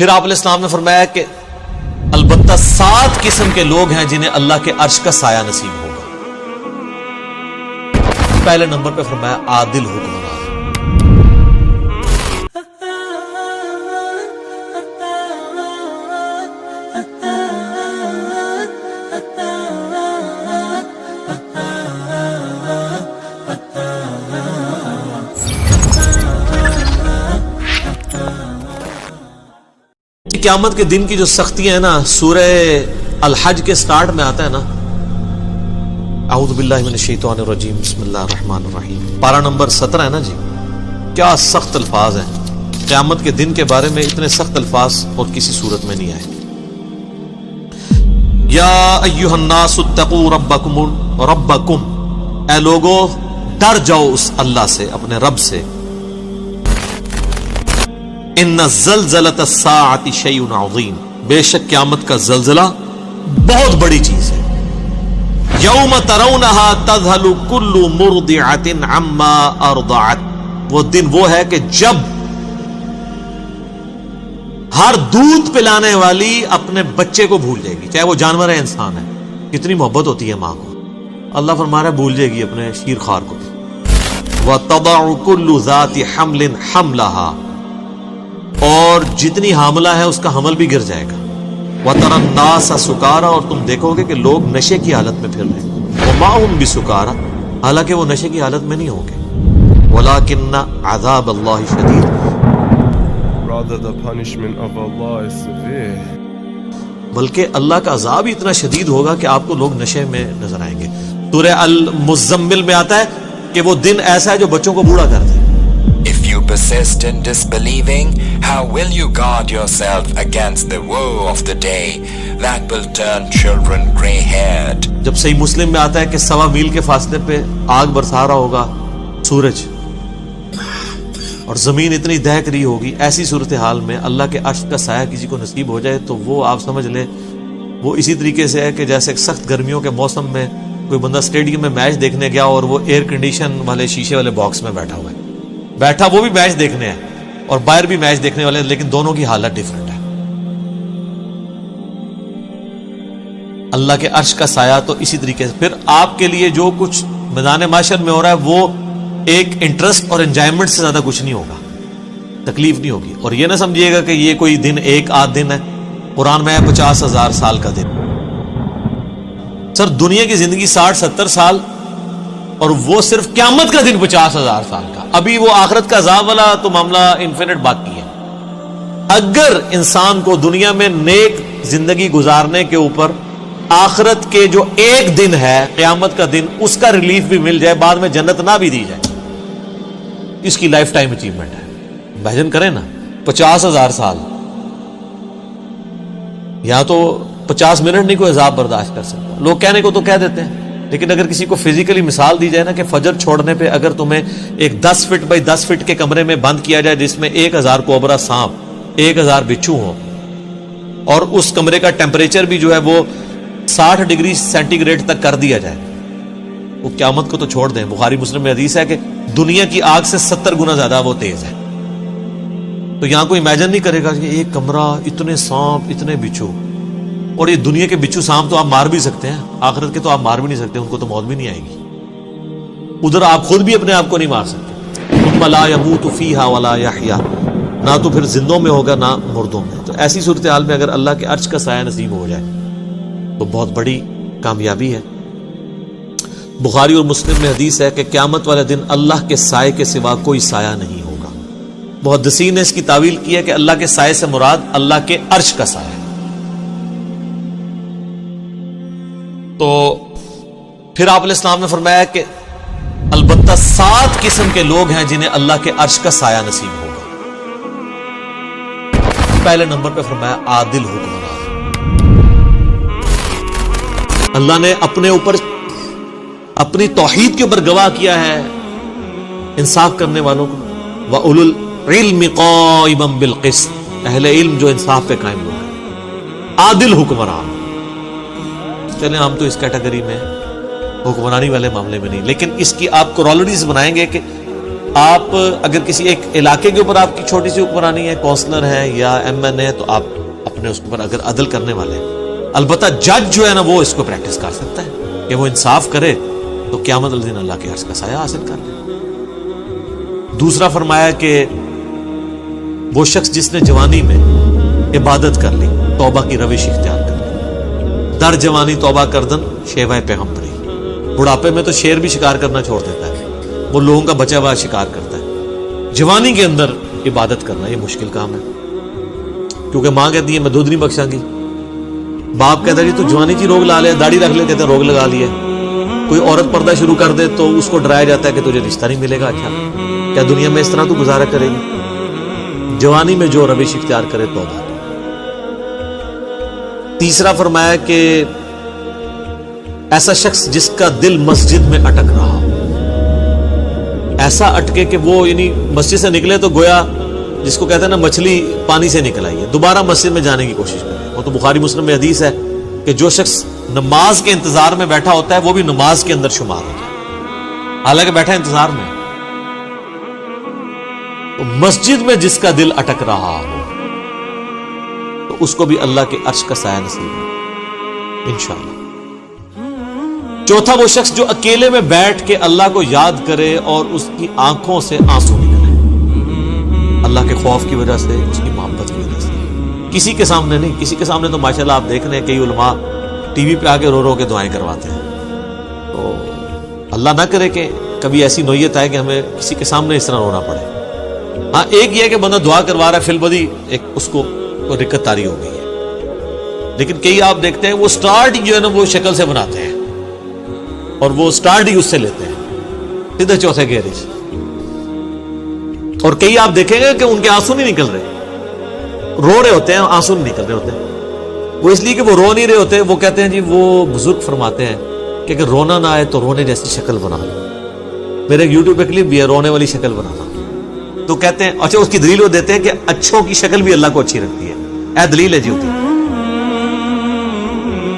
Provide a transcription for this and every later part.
پھر آپ علیہ السلام نے فرمایا کہ البتہ 7 قسم کے لوگ ہیں جنہیں اللہ کے عرش کا سایہ نصیب ہوگا. پہلے نمبر پہ فرمایا عادل حکمران. قیامت کے دن کی جو سختیاں ہیں نا، سورہ الحج کے سٹارٹ میں آتا ہے نا، اعوذ باللہ من الشیطان الرجیم بسم اللہ الرحمن الرحیم، پارہ نمبر 17 ہے نا جی. کیا سخت الفاظ ہیں. قیامت کے دن کے بارے میں اتنے سخت الفاظ اور کسی صورت میں نہیں آئے. یا ایھا الناس اتقوا ربکم، اے لوگو ڈر جاؤ اس اللہ سے، اپنے رب سے. ان زلزلۃ الساعۃ شیء عظیم، بے شک قیامت کا زلزلہ بہت بڑی چیز ہے. یوم ترونھا تذہل کل مرضعۃ عما ارضعت، وہ دن وہ ہے کہ جب ہر دودھ پلانے والی اپنے بچے کو بھول جائے گی، چاہے وہ جانور ہے انسان ہے. کتنی محبت ہوتی ہے ماں کو. اللہ فرما رہا ہے بھول جائے گی اپنے شیر خوار کو. وتضع کل ذات حمل حملها، اور جتنی حاملہ ہے اس کا حمل بھی گر جائے گا. وَتَرَى النَّاسَ سُكَارَى، اور تم دیکھو گے کہ لوگ نشے کی حالت میں پھر رہے ہیں. وَمَا هُمْ بِسُكَارَى، حالانکہ وہ نشے کی حالت میں نہیں ہوں گے. وَلَكِنَّ عَذَابَ اللَّهِ شَدِيدٌ، Rather the punishment of Allah is severe. بلکہ اللہ کا عذاب ہی اتنا شدید ہوگا کہ آپ کو لوگ نشے میں نظر آئیں گے. سورہ المزمل میں آتا ہے کہ وہ دن ایسا ہے جو بچوں کو بوڑھا کر دے. If you persist in disbelieving, how will you guard yourself against the woe of the day that will turn children gray-haired? جب صحیح مسلم میں آتا ہے کہ 1.25 میل کے فاصلے پہ آگ برسا رہا ہوگا سورج، اور زمین اتنی دہک رہی ہوگی. ایسی صورتحال میں اللہ کے عرش کا سایہ کسی کو نصیب ہو جائے تو وہ آپ سمجھ لیں وہ اسی طریقے سے ہے کہ جیسے سخت گرمیوں کے موسم میں کوئی بندہ اسٹیڈیم میں میچ دیکھنے گیا اور وہ ایئر کنڈیشن والے شیشے والے باکس میں بیٹھا ہوا ہے. بیٹھا وہ بھی میچ دیکھنے ہیں اور باہر بھی میچ دیکھنے والے ہیں، لیکن دونوں کی حالت ڈیفرنٹ ہے. اللہ کے عرش کا سایہ تو اسی طریقے سے. پھر آپ کے لیے جو کچھ میدان معاشر میں ہو رہا ہے وہ ایک انٹرسٹ اور انجوائمنٹ سے زیادہ کچھ نہیں ہوگا، تکلیف نہیں ہوگی. اور یہ نہ سمجھیے گا کہ یہ کوئی دن ایک آدھ دن ہے. قرآن میں ہے 50,000 سال کا دن. سر دنیا کی زندگی 60-70 سال، اور وہ صرف قیامت کا دن 50,000 سال کا. ابھی وہ آخرت کا عذاب والا تو معاملہ انفینٹ باقی ہے. اگر انسان کو دنیا میں نیک زندگی گزارنے کے اوپر آخرت کے جو ایک دن ہے قیامت کا دن اس کا ریلیف بھی مل جائے، بعد میں جنت نہ بھی دی جائے، اس کی لائف ٹائم اچیومنٹ ہے. امیجن کریں نا 50,000 سال، یا تو 50 منٹ نہیں کوئی عذاب برداشت کر سکتا. لوگ کہنے کو تو کہہ دیتے ہیں، لیکن اگر کسی کو فزیکلی مثال دی جائے نا کہ فجر چھوڑنے پہ اگر تمہیں ایک 10 فٹ بائی 10 فٹ کے کمرے میں بند کیا جائے جس میں 1000 کوبرا سانپ، 1000 بچھو ہوں، اور اس کمرے کا ٹیمپریچر بھی جو ہے وہ 60 ڈگری سینٹی گریڈ تک کر دیا جائے، وہ قیامت کو تو چھوڑ دیں. بخاری مسلم میں حدیث ہے کہ دنیا کی آگ سے 70 گنا زیادہ وہ تیز ہے. تو یہاں کوئی امیجن نہیں کرے گا کہ ایک کمرہ، اتنے سانپ، اتنے بچھو. اور یہ دنیا کے بچھو سانپ تو آپ مار بھی سکتے ہیں، آخرت کے تو آپ مار بھی نہیں سکتے، ان کو تو موت بھی نہیں آئے گی. ادھر آپ خود بھی اپنے آپ کو نہیں مار سکتے. ثم لا يموت فيها ولا يحيى، نہ تو پھر زندوں میں ہوگا نہ مردوں میں. تو ایسی صورتحال میں اگر اللہ کے عرش کا سایہ نصیب ہو جائے تو بہت بڑی کامیابی ہے. بخاری اور مسلم میں حدیث ہے کہ قیامت والے دن اللہ کے سائے کے سوا کوئی سایہ نہیں ہوگا. محدثین نے اس کی تعویل کی ہے کہ اللہ کے سائے سے مراد اللہ کے عرش کا سایہ ہے. تو پھر آپ علیہ السلام نے فرمایا کہ البتہ 7 قسم کے لوگ ہیں جنہیں اللہ کے عرش کا سایہ نصیب ہوگا. پہلے نمبر پہ فرمایا عادل حکمران. اللہ نے اپنے اوپر اپنی توحید کے اوپر گواہ کیا ہے انصاف کرنے والوں کو. وَأُولُو الْعِلْمِ قَائِمًا بِالْقِسْطِ، اہل علم جو انصاف پہ قائم لوگ ہیں. عادل حکمران. چلیں ہم تو اس کیٹیگری میں حکمرانی والے معاملے میں نہیں، لیکن اس کی آپ کورالریز بنائیں گے کہ آپ اگر کسی ایک علاقے کے اوپر آپ کی چھوٹی سی حکمرانی ہے، کونسلر ہے یا ایم این ہے، تو آپ اپنے اس کے اوپر اگر عدل کرنے والے ہیں، البتہ جج جو ہے نا وہ اس کو پریکٹس کر سکتا ہے کہ وہ انصاف کرے تو قیامت الدین اللہ کے عرش کا سایہ حاصل کر لے۔ دوسرا فرمایا کہ وہ شخص جس نے جوانی میں عبادت کر لی، توبہ کی روش اختیار کر لی، در جوانی توبہ کردن شیوہ پیغمبری، بڑھاپے میں تو شیر بھی شکار کرنا چھوڑ دیتا ہے، وہ لوگوں کا بچا ہوا شکار کرتا ہے، جوانی کے اندر عبادت کرنا یہ مشکل کام ہے، کیونکہ ماں کہتی ہے میں دودھ نہیں بخشاں گی، باپ کہتا ہے جی تو جوانی کی روک لا لے، داڑھی رکھ لے، کہتے ہیں روک لگا لی ہے، کوئی عورت پردہ شروع کر دے تو اس کو ڈرایا جاتا ہے کہ تجھے رشتہ نہیں ملے گا، اچھا کیا دنیا میں اس طرح تو گزارا کرے گی؟ جوانی میں جو روش اختیار کرے توبہ۔ تیسرا فرمایا کہ ایسا شخص جس کا دل مسجد میں اٹک رہا ہو، ایسا اٹکے کہ وہ یعنی مسجد سے نکلے تو گویا جس کو کہتے ہیں نا مچھلی پانی سے نکل آئی ہے، دوبارہ مسجد میں جانے کی کوشش کرے۔ وہ تو بخاری مسلم میں حدیث ہے کہ جو شخص نماز کے انتظار میں بیٹھا ہوتا ہے وہ بھی نماز کے اندر شمار ہوتا ہے، حالانکہ بیٹھا انتظار میں۔ تو مسجد میں جس کا دل اٹک رہا ہو تو اس کو بھی اللہ کے عرش کا سایہ نصیب ہے انشاءاللہ۔ چوتھا وہ شخص جو اکیلے میں بیٹھ کے اللہ کو یاد کرے اور اس کی آنکھوں سے آنسو نکلے، اللہ کے خوف کی وجہ سے، اس کی محبت کی وجہ سے، کسی کے سامنے نہیں۔ کسی کے سامنے تو ماشاءاللہ آپ دیکھ رہے ہیں کئی علماء ٹی وی پہ آ کے رو رو کے دعائیں کرواتے ہیں، تو اللہ نہ کرے کہ کبھی ایسی نوعیت آئے کہ ہمیں کسی کے سامنے اس طرح رونا پڑے۔ ہاں ایک یہ ہے کہ بندہ دعا کروا رہا ہے، فی البدی ایک اس کو رکت طاری ہو گئی ہے، لیکن کئی آپ دیکھتے ہیں وہ سٹارٹ جو ہے نا وہ شکل سے بناتے ہیں اور وہ سٹارٹ ہی اس سے لیتے ہیں سیدھے چوتھے گیرے سے، اور کئی آپ دیکھیں گے کہ ان کے آنسو نہیں نکل رہے، رو رہے ہوتے ہیں، آنسو نہیں نکل رہے ہوتے ہیں۔ وہ اس لیے کہ وہ رو نہیں رہے ہوتے، وہ کہتے ہیں جی وہ بزرگ فرماتے ہیں کہ اگر رونا نہ آئے تو رونے جیسی شکل بنا لو۔ میرے ایک یوٹیوب پہ کلپ بھی ہے رونے والی شکل بنانا، تو کہتے ہیں اچھا اس کی دلیل وہ دیتے ہیں کہ اچھوں کی شکل بھی اللہ کو اچھی رکھتی ہے، اے دلیل ہے جی ہوتی ہے۔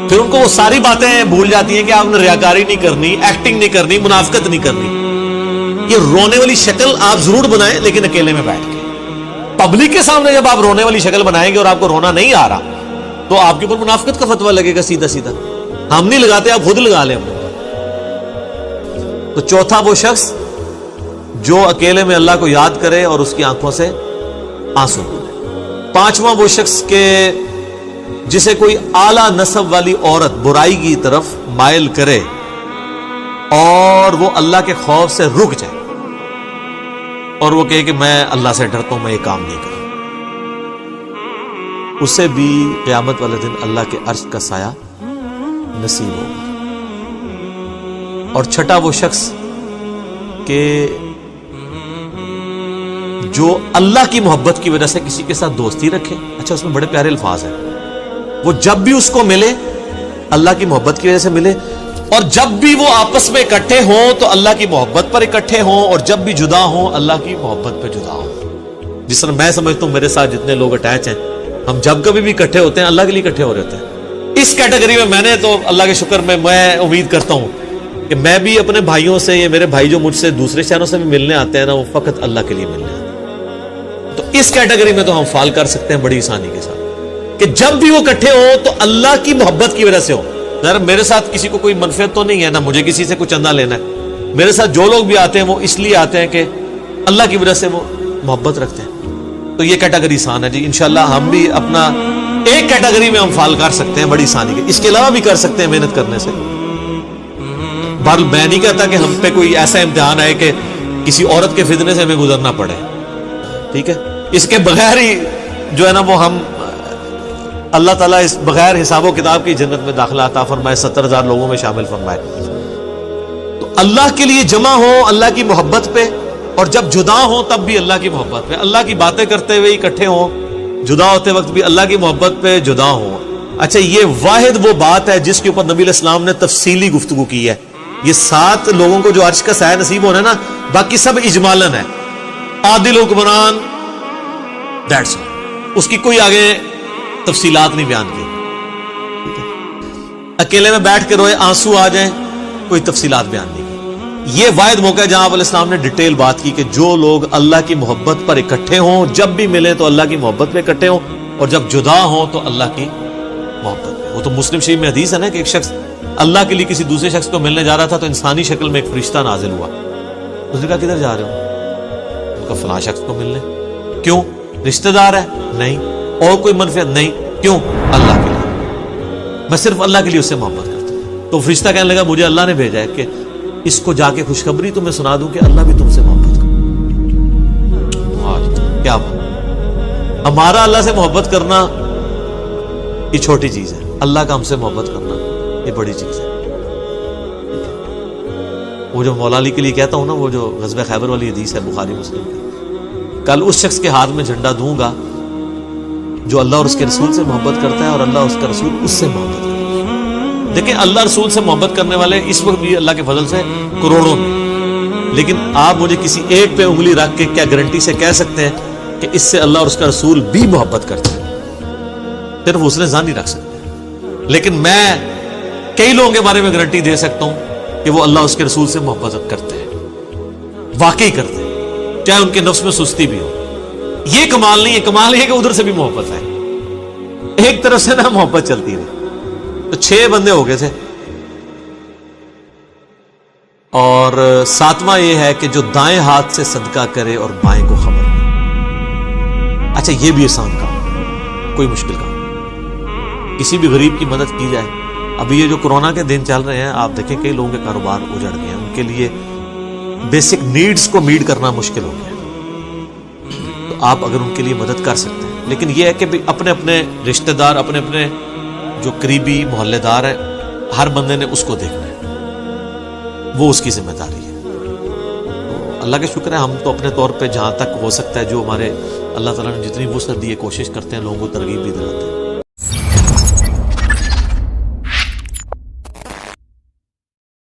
پھر ان کو وہ ساری باتیں بھول جاتی ہیں کہ آپ نے ریاکاری نہیں کرنی، ایکٹنگ نہیں کرنی، منافقت نہیں کرنی۔ یہ رونے والی شکل آپ ضرور بنائیں لیکن اکیلے میں بیٹھ کے۔ پبلک کے سامنے جب آپ رونے والی شکل بنائیں گے اور آپ کو رونا نہیں آ رہا تو آپ کے اوپر منافقت کا فتویٰ لگے گا سیدھا سیدھا۔ ہم نہیں لگاتے، آپ خود لگا لیں اپنے۔ تو چوتھا وہ شخص جو اکیلے میں اللہ کو یاد کرے اور اس کی آنکھوں سے آنسو گرے۔ پانچواں وہ شخص کہ جسے کوئی اعلیٰ نسب والی عورت برائی کی طرف مائل کرے اور وہ اللہ کے خوف سے رک جائے اور وہ کہے کہ میں اللہ سے ڈرتا ہوں، میں یہ کام نہیں کروں، اسے بھی قیامت والے دن اللہ کے عرش کا سایہ نصیب ہوگا۔ اور چھٹا وہ شخص کہ جو اللہ کی محبت کی وجہ سے کسی کے ساتھ دوستی رکھے۔ اچھا اس میں بڑے پیارے الفاظ ہیں، وہ جب بھی اس کو ملے اللہ کی محبت کی وجہ سے ملے، اور جب بھی وہ آپس میں اکٹھے ہوں تو اللہ کی محبت پر اکٹھے ہوں، اور جب بھی جدا ہوں اللہ کی محبت پہ جدا ہوں۔ جس طرح میں سمجھتا ہوں میرے ساتھ جتنے لوگ اٹیچ ہیں، ہم جب کبھی بھی اکٹھے ہوتے ہیں اللہ کے لیے اکٹھے ہو رہے ہوتے ہیں۔ اس کیٹیگری میں نے تو اللہ کے شکر میں امید کرتا ہوں کہ میں بھی اپنے بھائیوں سے، یہ میرے بھائی جو مجھ سے دوسرے شہروں سے بھی ملنے آتے ہیں نا، وہ فقط اللہ کے لیے ملنے آتے ہیں۔ تو اس کیٹیگری میں تو ہم فال کر سکتے ہیں بڑی آسانی کے ساتھ کہ جب بھی وہ اکٹھے ہوں تو اللہ کی محبت کی وجہ سے ہو۔ ذرا میرے ساتھ کسی کو کوئی منفعت تو نہیں ہے، نہ مجھے کسی سے کچھ چندہ لینا ہے، میرے ساتھ جو لوگ بھی آتے ہیں وہ اس لیے آتے ہیں کہ اللہ کی وجہ سے وہ محبت رکھتے ہیں۔ تو یہ کیٹیگری آسان ہے جی، انشاءاللہ ہم بھی اپنا ایک کیٹیگری میں ہم فال کر سکتے ہیں بڑی آسانی کے، اس کے علاوہ بھی کر سکتے ہیں محنت کرنے سے۔ بہرحال میں نہیں کہتا کہ ہم پہ کوئی ایسا امتحان آئے کہ کسی عورت کے فتنے سے ہمیں گزرنا پڑے، ٹھیک ہے، اس کے بغیر ہی جو ہے نا وہ ہم اللہ تعالیٰ اس بغیر حساب و کتاب کی جنت میں داخلہ عطا فرمائے، 70,000 لوگوں میں شامل فرمائے۔ تو اللہ کے لیے جمع ہو اللہ کی محبت پہ، اور جب جدا ہوں تب بھی اللہ کی محبت پہ، اللہ کی باتیں کرتے ہوئے اکٹھے ہوں، جدا ہوتے وقت بھی اللہ کی محبت پہ جدا ہوں۔ اچھا یہ واحد وہ بات ہے جس کے اوپر نبی علیہ السلام نے تفصیلی گفتگو کی ہے۔ یہ 7 لوگوں کو جو عرش کا سایہ نصیب ہونا ہے نا، باقی سب اجمالاً ہے، عادل حکمران، دیٹس آل، اس کی کوئی آگے تفصیلات نہیں بیان کی۔ اکیلے میں بیٹھ کے روئے آنسو آ جائیں، کوئی تفصیلات بیان نہیں کی۔ یہ واحد موقع ہے جہاں آپ علیہ السلام نے ڈیٹیل بات کی کہ جو لوگ اللہ کی محبت پر اکٹھے ہوں، جب بھی ملے تو اللہ کی محبت پہ اکٹھے ہوں، اور جب جدا ہوں تو اللہ کی محبت پہ۔ وہ تو مسلم شریف میں حدیث ہے نا کہ ایک شخص اللہ کے لیے کسی دوسرے شخص کو ملنے جا رہا تھا تو انسانی شکل میں ایک فرشتہ نازل ہوا۔ اس نے کہا کدھر جا رہے ہو؟ ان کا فلاں شخص کو ملنے۔ کیوں؟ رشتہ دار ہے؟ نہیں۔ اور کوئی منفعت؟ نہیں۔ کیوں؟ اللہ کے لیے، میں صرف اللہ کے لیے اس سے محبت کرتا ہوں۔ تو فرشتہ کہنے لگا مجھے اللہ نے بھیجا ہے کہ اس کو جا کے خوشخبری تمہیں سنا دوں کہ اللہ بھی تم سے محبت کرتا۔ آج کیا بات! ہمارا اللہ سے محبت کرنا یہ چھوٹی چیز ہے، اللہ کا ہم سے محبت کرنا یہ بڑی چیز ہے۔ وہ جو مولا علی کے لیے کہتا ہوں نا، وہ جو غزوہ خیبر والی حدیث ہے بخاری مسلم کی، کل اس شخص کے ہاتھ میں جھنڈا دوں گا جو اللہ اور اس کے رسول سے محبت کرتا ہے، اور اللہ اس کا رسول اس سے محبت کرتا ہے۔ دیکھیں اللہ رسول سے محبت کرنے والے اس وقت بھی اللہ کے فضل سے کروڑوں میں، لیکن آپ مجھے کسی ایک پہ انگلی رکھ کے کیا گارنٹی سے کہہ سکتے ہیں کہ اس سے اللہ اور اس کا رسول بھی محبت کرتے ہیں؟ صرف اس نے ظاہر نہیں رکھ سکتے، لیکن میں کئی لوگوں کے بارے میں گارنٹی دے سکتا ہوں کہ وہ اللہ اس کے رسول سے محبت کرتے ہیں، واقعی کرتے ہیں، چاہے ان کے نفس میں سستی بھی ہو۔ یہ کمال نہیں ہے، کمال یہ ہے کہ ادھر سے بھی محبت ہے، ایک طرف سے نہ محبت چلتی رہی۔ تو 6 بندے ہو گئے تھے، اور 7واں یہ ہے کہ جو دائیں ہاتھ سے صدقہ کرے اور بائیں کو خبر دے۔ اچھا یہ بھی آسان کام، کوئی مشکل کام، کسی بھی غریب کی مدد کی جائے۔ ابھی یہ جو کورونا کے دن چل رہے ہیں، آپ دیکھیں کئی لوگوں کے کاروبار اجڑ گئے ہیں، ان کے لیے بیسک نیڈز کو میٹ کرنا مشکل ہو گیا، تو آپ اگر ان کے لیے مدد کر سکتے ہیں۔ لیکن یہ ہے کہ اپنے اپنے رشتہ دار، اپنے اپنے جو قریبی محلے دار ہیں، ہر بندے نے اس کو دیکھنا ہے، وہ اس کی ذمہ داری ہے۔ تو اللہ کا شکر ہے ہم تو اپنے طور پہ جہاں تک ہو سکتا ہے، جو ہمارے اللہ تعالیٰ نے جتنی وسعت دی ہے، کوشش کرتے ہیں، لوگوں کو ترغیب بھی دلاتے ہیں۔